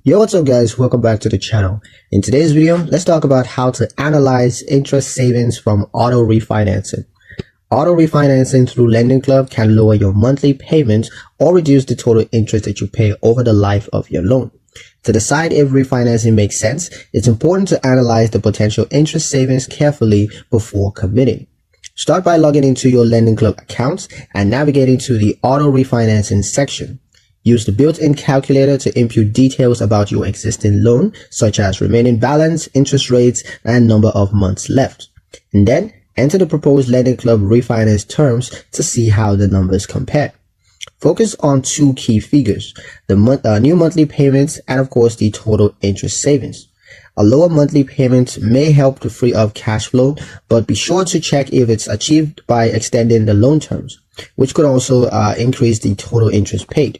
Yo, what's up guys, welcome back to the channel. In today's video, let's talk about how to analyze interest savings from auto refinancing. Auto refinancing through Lendingclub can lower your monthly payments or reduce the total interest that you pay over the life of your loan. To decide if refinancing makes sense, it's important to analyze the potential interest savings carefully before committing. Start by logging into your Lendingclub account and navigating to the auto refinancing section. Use the built-in calculator to input details about your existing loan, such as remaining balance, interest rates, and number of months left. And then enter the proposed Lendingclub refinance terms to see how the numbers compare. Focus on two key figures, the new monthly payments and of course the total interest savings. A lower monthly payment may help to free up cash flow, but be sure to check if it's achieved by extending the loan terms, which could also increase the total interest paid.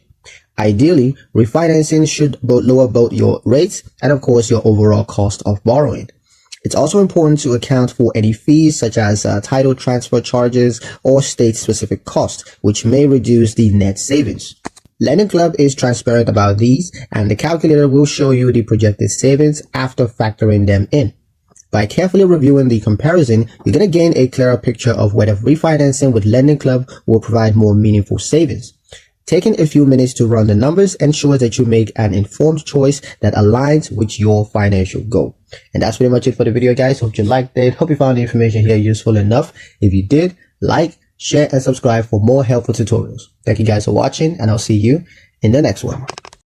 Ideally, refinancing should lower both your rates and of course your overall cost of borrowing. It's also important to account for any fees such as title transfer charges or state-specific costs, which may reduce the net savings. Lendingclub is transparent about these, and the calculator will show you the projected savings after factoring them in. By carefully reviewing the comparison, you're going to gain a clearer picture of whether refinancing with Lendingclub will provide more meaningful savings. Taking a few minutes to run the numbers ensures that you make an informed choice that aligns with your financial goal. And that's pretty much it for the video, guys. Hope you liked it. Hope you found the information here useful enough. If you did, like, share, and subscribe for more helpful tutorials. Thank you guys for watching, and I'll see you in the next one.